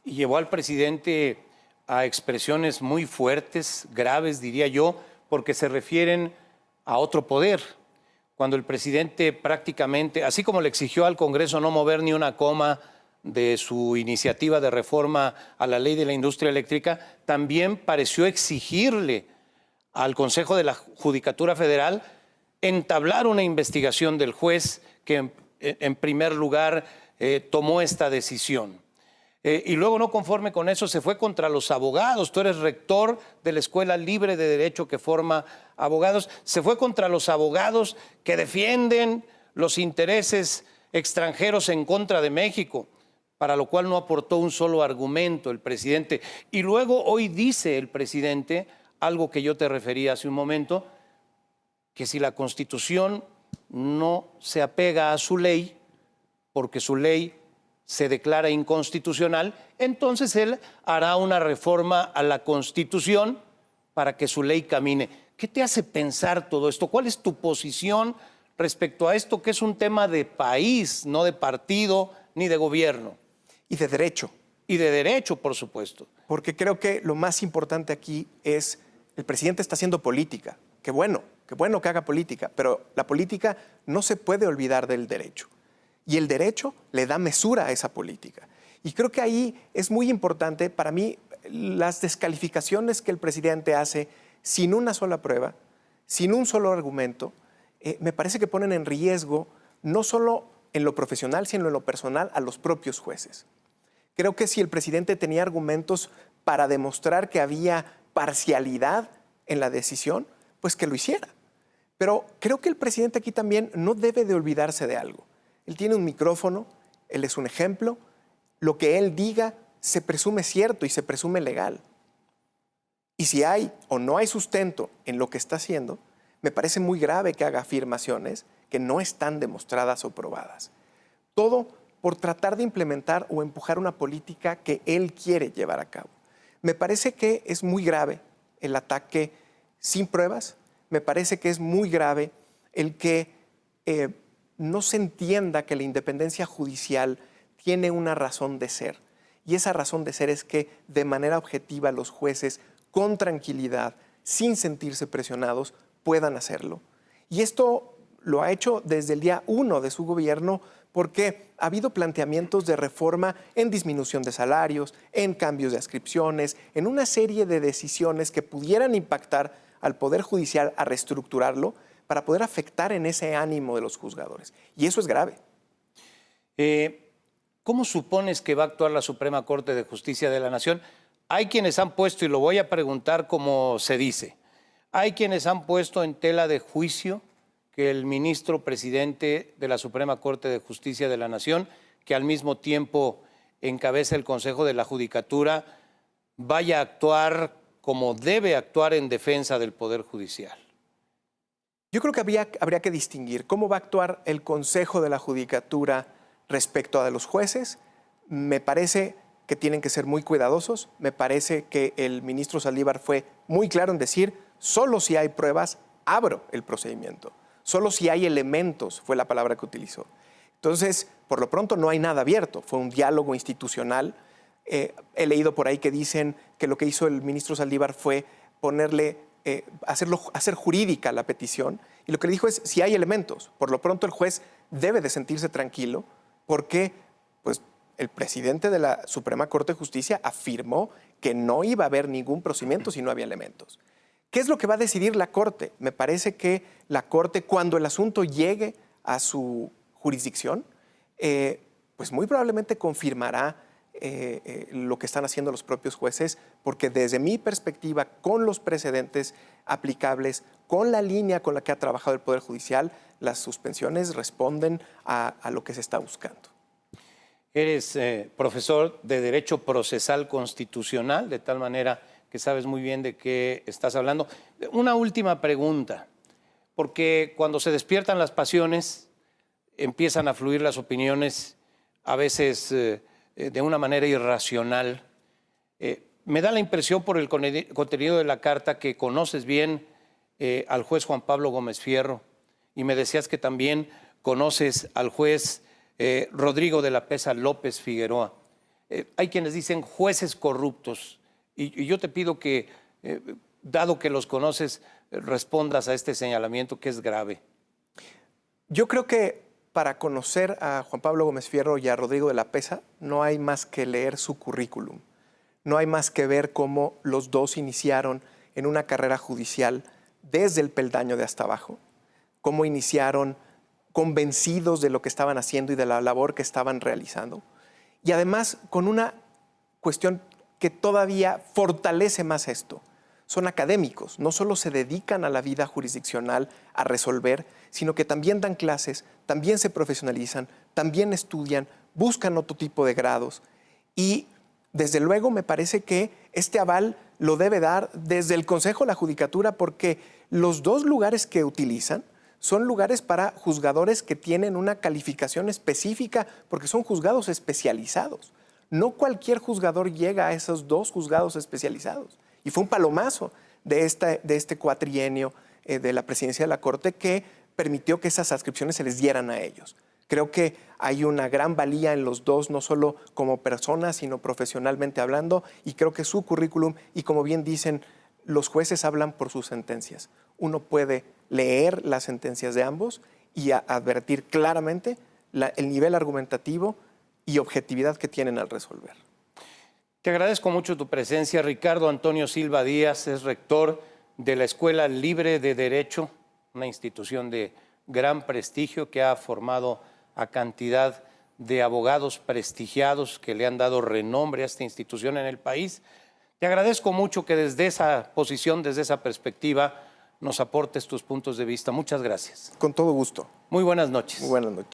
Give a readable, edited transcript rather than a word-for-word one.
y llevó al presidente a expresiones muy fuertes, graves, diría yo, porque se refieren a otro poder. Cuando el presidente prácticamente, así como le exigió al Congreso no mover ni una coma de su iniciativa de reforma a la ley de la industria eléctrica, también pareció exigirle al Consejo de la Judicatura Federal entablar una investigación del juez que en primer lugar tomó esta decisión. Y luego, no conforme con eso, se fue contra los abogados. Tú eres rector de la Escuela Libre de Derecho que forma abogados. Se fue contra los abogados que defienden los intereses extranjeros en contra de México, para lo cual no aportó un solo argumento el presidente. Y luego hoy dice el presidente algo que yo te refería hace un momento, que si la Constitución no se apega a su ley, porque su ley se declara inconstitucional, entonces él hará una reforma a la Constitución para que su ley camine. ¿Qué te hace pensar todo esto? ¿Cuál es tu posición respecto a esto, que es un tema de país, no de partido ni de gobierno? Y de derecho. Y de derecho, por supuesto. Porque creo que lo más importante aquí es, el presidente está haciendo política. Qué bueno que haga política, pero la política no se puede olvidar del derecho. Y el derecho le da mesura a esa política. Y creo que ahí es muy importante, para mí, las descalificaciones que el presidente hace sin una sola prueba, sin un solo argumento, me parece que ponen en riesgo, no solo en lo profesional, sino en lo personal, a los propios jueces. Creo que si el presidente tenía argumentos para demostrar que había parcialidad en la decisión, pues que lo hiciera. Pero creo que el presidente aquí también no debe de olvidarse de algo. Él tiene un micrófono, él es un ejemplo, lo que él diga se presume cierto y se presume legal. Y si hay o no hay sustento en lo que está haciendo, me parece muy grave que haga afirmaciones que no están demostradas o probadas. Todo por tratar de implementar o empujar una política que él quiere llevar a cabo. Me parece que es muy grave el ataque sin pruebas, me parece que es muy grave el que no se entienda que la independencia judicial tiene una razón de ser. Y esa razón de ser es que de manera objetiva los jueces, con tranquilidad, sin sentirse presionados, puedan hacerlo. Y esto lo ha hecho desde el día 1 de su gobierno, porque ha habido planteamientos de reforma en disminución de salarios, en cambios de adscripciones, en una serie de decisiones que pudieran impactar al Poder Judicial a reestructurarlo para poder afectar en ese ánimo de los juzgadores. Y eso es grave. ¿Cómo supones que va a actuar la Suprema Corte de Justicia de la Nación? Hay quienes han puesto, y lo voy a preguntar como se dice, hay quienes han puesto en tela de juicio que el ministro presidente de la Suprema Corte de Justicia de la Nación, que al mismo tiempo encabeza el Consejo de la Judicatura, vaya a actuar como debe actuar en defensa del Poder Judicial. Yo creo que habría que distinguir cómo va a actuar el Consejo de la Judicatura respecto a los jueces. Me parece que tienen que ser muy cuidadosos. Me parece que el ministro Saldívar fue muy claro en decir, solo si hay pruebas, abro el procedimiento. Solo si hay elementos, fue la palabra que utilizó. Entonces, por lo pronto no hay nada abierto. Fue un diálogo institucional. He leído por ahí que dicen que lo que hizo el ministro Saldívar fue hacer jurídica la petición. Y lo que le dijo es, si hay elementos, por lo pronto el juez debe de sentirse tranquilo porque pues, el presidente de la Suprema Corte de Justicia afirmó que no iba a haber ningún procedimiento si no había elementos. ¿Qué es lo que va a decidir la Corte? Me parece que la Corte, cuando el asunto llegue a su jurisdicción, pues muy probablemente confirmará lo que están haciendo los propios jueces, porque desde mi perspectiva, con los precedentes aplicables, con la línea con la que ha trabajado el Poder Judicial, las suspensiones responden a lo que se está buscando. Eres profesor de Derecho Procesal Constitucional, de tal manera que sabes muy bien de qué estás hablando. Una última pregunta, porque cuando se despiertan las pasiones, empiezan a fluir las opiniones, a veces de una manera irracional. Me da la impresión por el contenido de la carta que conoces bien al juez Juan Pablo Gómez Fierro, y me decías que también conoces al juez Rodrigo de la Pesa López Figueroa. hay quienes dicen jueces corruptos. Y yo te pido que, dado que los conoces, respondas a este señalamiento que es grave. Yo creo que para conocer a Juan Pablo Gómez Fierro y a Rodrigo de la Peza no hay más que leer su currículum. No hay más que ver cómo los dos iniciaron en una carrera judicial desde el peldaño de hasta abajo, cómo iniciaron convencidos de lo que estaban haciendo y de la labor que estaban realizando. Y además con una cuestión que todavía fortalece más esto. Son académicos, no solo se dedican a la vida jurisdiccional a resolver, sino que también dan clases, también se profesionalizan, también estudian, buscan otro tipo de grados. Y desde luego me parece que este aval lo debe dar desde el Consejo de la Judicatura, porque los dos lugares que utilizan son lugares para juzgadores que tienen una calificación específica, porque son juzgados especializados. No cualquier juzgador llega a esos dos juzgados especializados. Y fue un palomazo de este cuatrienio de la presidencia de la Corte que permitió que esas adscripciones se les dieran a ellos. Creo que hay una gran valía en los dos, no solo como personas, sino profesionalmente hablando, y creo que su currículum, y como bien dicen, los jueces hablan por sus sentencias. Uno puede leer las sentencias de ambos y advertir claramente el nivel argumentativo y objetividad que tienen al resolver. Te agradezco mucho tu presencia. Ricardo Antonio Silva Díaz es rector de la Escuela Libre de Derecho, una institución de gran prestigio que ha formado a cantidad de abogados prestigiados que le han dado renombre a esta institución en el país. Te agradezco mucho que desde esa posición, desde esa perspectiva, nos aportes tus puntos de vista. Muchas gracias. Con todo gusto. Muy buenas noches. Muy buenas noches.